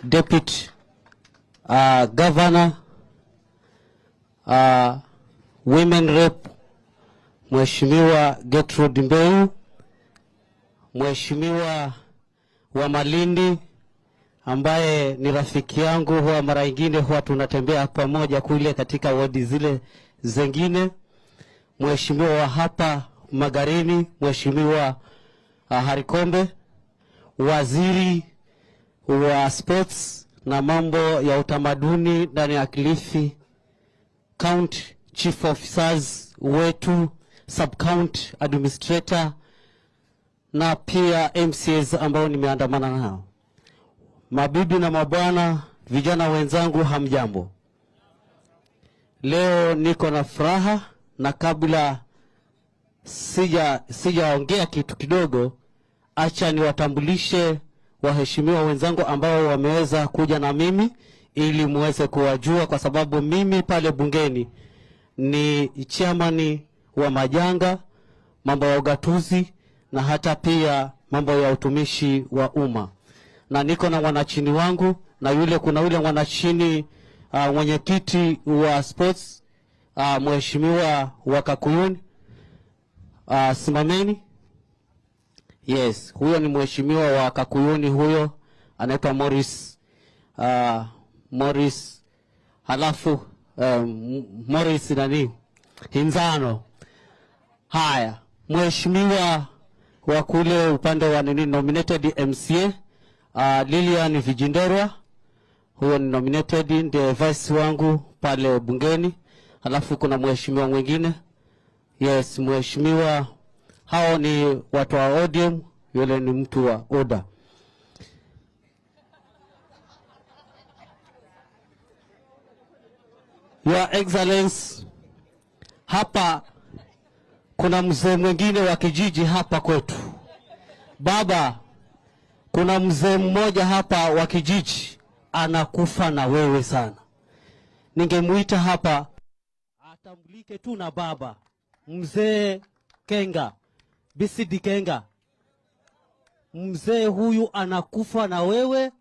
Deputy Governor, Women Rep Mheshimiwa Gertrude Mbeu, Mheshimiwa wa Malindi ambaye ni rafiki yangu, huwa mara nyingine huwa tunatembea pamoja kule katika wadi zile zingine, Mheshimiwa wa hapa Magarini, Mheshimiwa Harikombe, Waziri wa Sports na mambo ya utamaduni ndani ya Kilifi County, Chief Officers wetu, Sub-County Administrator na pia MCAs ambao nimeandamana nao. Mabibi na mabwana, vijana wenzangu, hamjambo. Leo niko na furaha, na kabla sijaongea kitu kidogo, acha niwatambulishe waheshimiwa wenzangu ambao wameweza kuja na mimi ili muweze kuwajua, kwa sababu mimi pale bungeni ni chairman wa majanga, mambo ya ugatuzi na hata pia mambo ya utumishi wa umma. Na niko na wanachini wangu, na kuna yule wanachini mwenyekiti wa sports, Mheshimiwa wa Kakuyuni, simameni. Yes, huyo ni Mheshimiwa wa Kakuyuni, huyo anaitwa Morris, halafu Morris nani? Hinzano. Haya, Mheshimiwa wa kule upande wa nini nominated MCA, Lilian Vijinderwa, huyo ni nominated, ndiye vice wangu pale bungeni. Halafu kuna mheshimiwa mwingine. Yes, mheshimiwa, hao ni watu wa ODM, yule ni mtu wa ODA. Your Excellency, hapa kuna mzee mwingine wa kijiji hapa kwetu. Baba, kuna mzee mmoja hapa wa kijiji anakufa na wewe sana. Ningemuita hapa atambulike tu na baba. Mzee Kenga, BCD Kenga. Mzee huyu anakufa na wewe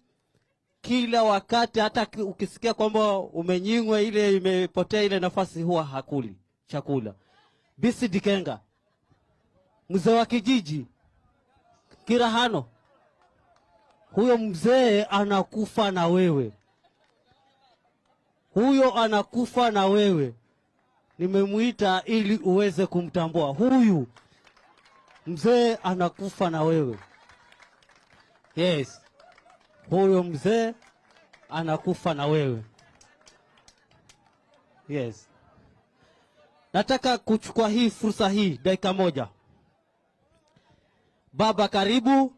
kila wakati, hata ukisikia kwamba umenyingwa ile imepotea ile nafasi, huwa hakuli chakula. BCD Kenga, mzee wa kijiji Kirahano, huyo mzee anakufa na wewe. Huyo anakufa na wewe. Nimemuita ili uweze kumtambua. Huyu mzee anakufa na wewe. Yes. Huyo mzee anakufa na wewe. Yes. Nataka kuchukua hii fursa hii dakika moja. Baba, karibu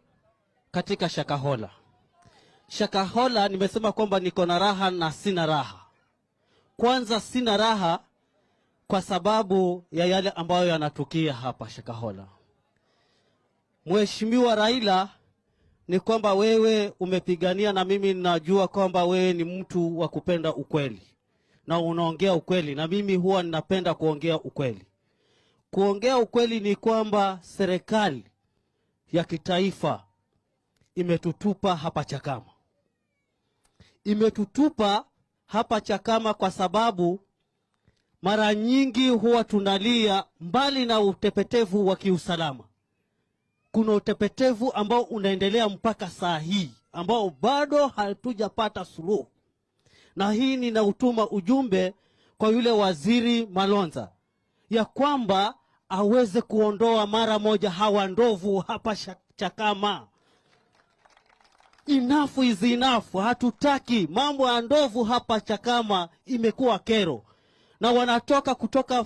katika Shakahola. Shakahola nimesema kwamba niko na raha na sina raha. Kwanza sina raha kwa sababu ya yale ambayo yanatukia hapa Shakahola. Mheshimiwa Raila, ni kwamba wewe umepigania, na mimi najua kwamba wewe ni mtu wa kupenda ukweli na unaongea ukweli, na mimi huwa ninapenda kuongea ukweli. Kuongea ukweli ni kwamba serikali ya kitaifa imetutupa hapa Chakama. Imetutupa hapa Chakama kwa sababu mara nyingi huwa tunalia, mbali na utepetevu wa kiusalama, kuna utepetevu ambao unaendelea mpaka saa hii, ambao bado hatujapata suluhu. Na hii ninautuma ujumbe kwa yule waziri Malonza, ya kwamba aweze kuondoa mara moja hawa ndovu hapa Chakama. Enough is enough. Hatutaki mambo ya ndovu hapa Chakama, imekuwa kero. Na wanatoka kutoka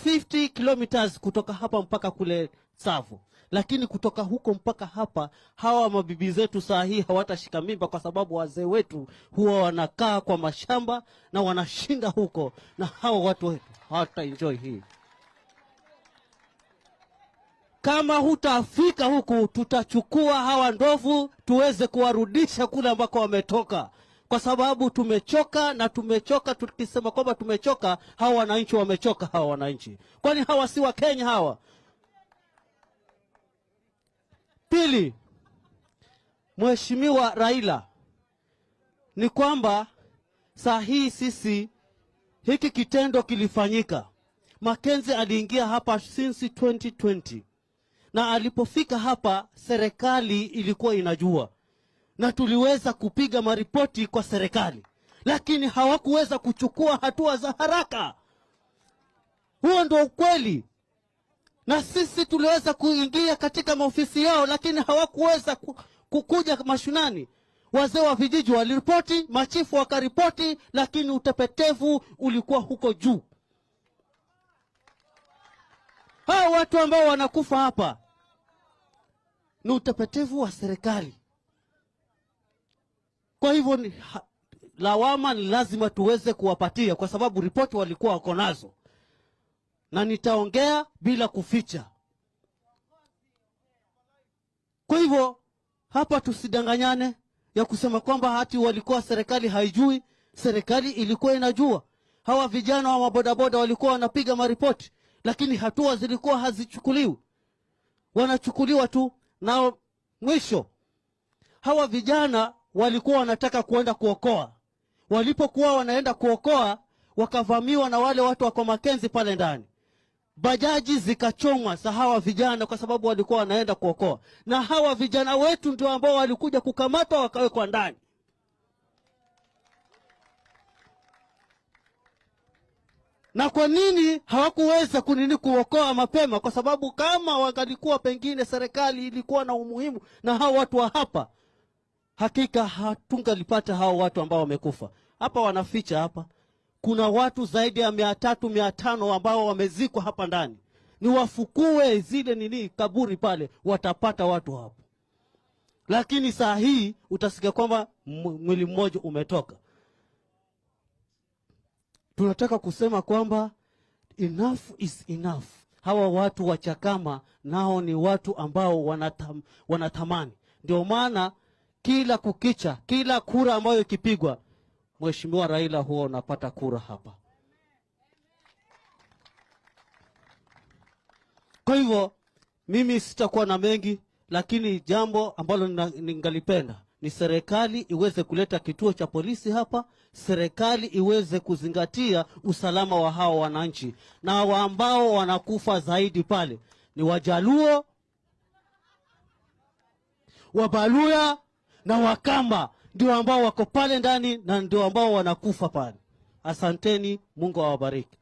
50 kilometers kutoka hapa mpaka kule Tsavo. Lakini kutoka huko mpaka hapa, hawa mabibi zetu saa hii hawatashika mimba, kwa sababu wazee wetu huwa wanakaa kwa mashamba na wanashinda huko, na hawa watu wetu hawata enjoy hii. Kama hutafika huku, tutachukua hawa ndovu tuweze kuwarudisha kule ambako wametoka, kwa sababu tumechoka. Na tumechoka, tukisema kwamba tumechoka, hawa wananchi wamechoka. Hawa wananchi, kwani hawa si wa Kenya hawa? Pili, Mheshimiwa Raila, ni kwamba saa hii sisi, hiki kitendo kilifanyika. Mackenzie aliingia hapa since 2020. Na alipofika hapa serikali ilikuwa inajua. Na tuliweza kupiga maripoti kwa serikali. Lakini hawakuweza kuchukua hatua za haraka. Huo ndio ukweli. Na sisi tuliweza kuingia katika maofisi yao, lakini hawakuweza kukuja mashinani. Wazee wa vijiji waliripoti, machifu wakaripoti, lakini utepetevu ulikuwa huko juu. Hao watu ambao wanakufa hapa ni utepetevu wa serikali. Kwa hivyo lawama ni lazima tuweze kuwapatia, kwa sababu ripoti walikuwa wako nazo. Na nitaongea bila kuficha. Kwa hivyo hapa tusidanganyane ya kusema kwamba hati walikuwa serikali haijui. Serikali ilikuwa inajua. Hawa vijana wa mabodaboda walikuwa wanapiga maripoti, lakini hatua zilikuwa hazichukuliwi. Wanachukuliwa tu. Na mwisho, hawa vijana walikuwa wanataka kuenda kuokoa. Walipokuwa wanaenda kuokoa, wakavamiwa na wale watu wa Mackenzie pale ndani. Bajaji zikachomwa za hawa vijana kwa sababu walikuwa wanaenda kuokoa. Na hawa vijana wetu ndio ambao walikuja kukamatwa wakawekwa ndani. Na kwa nini hawakuweza kuokoa mapema? Kwa sababu kama wangalikuwa, pengine serikali ilikuwa na umuhimu na hao watu wa hapa, hakika hatungalipata hao watu ambao wamekufa. Hapa wanaficha hapa. Kuna watu zaidi ya 300, 500 ambao wamezikwa hapa ndani. Ni wafukue zile kaburi pale, watapata watu hapo. Lakini saa hii utasikia kwamba mwili mmoja umetoka. Tunataka kusema kwamba enough is enough. Hawa watu wa Chakama nao ni watu ambao wanatamani. Ndio maana kila kukicha, kila kura ambayo ikipigwa, Mheshimiwa Raila huwa unapata kura hapa. Kwa hivyo mimi sitakuwa na mengi, lakini jambo ambalo ningalipenda ni serikali iweze kuleta kituo cha polisi hapa. Serikali iweze kuzingatia usalama wa hao wananchi. Na ambao wanakufa zaidi pale ni Wajaluo, Wabaluya na Wakamba, ndio ambao wako pale ndani na ndio ambao wanakufa pale. Asanteni, Mungu awabariki.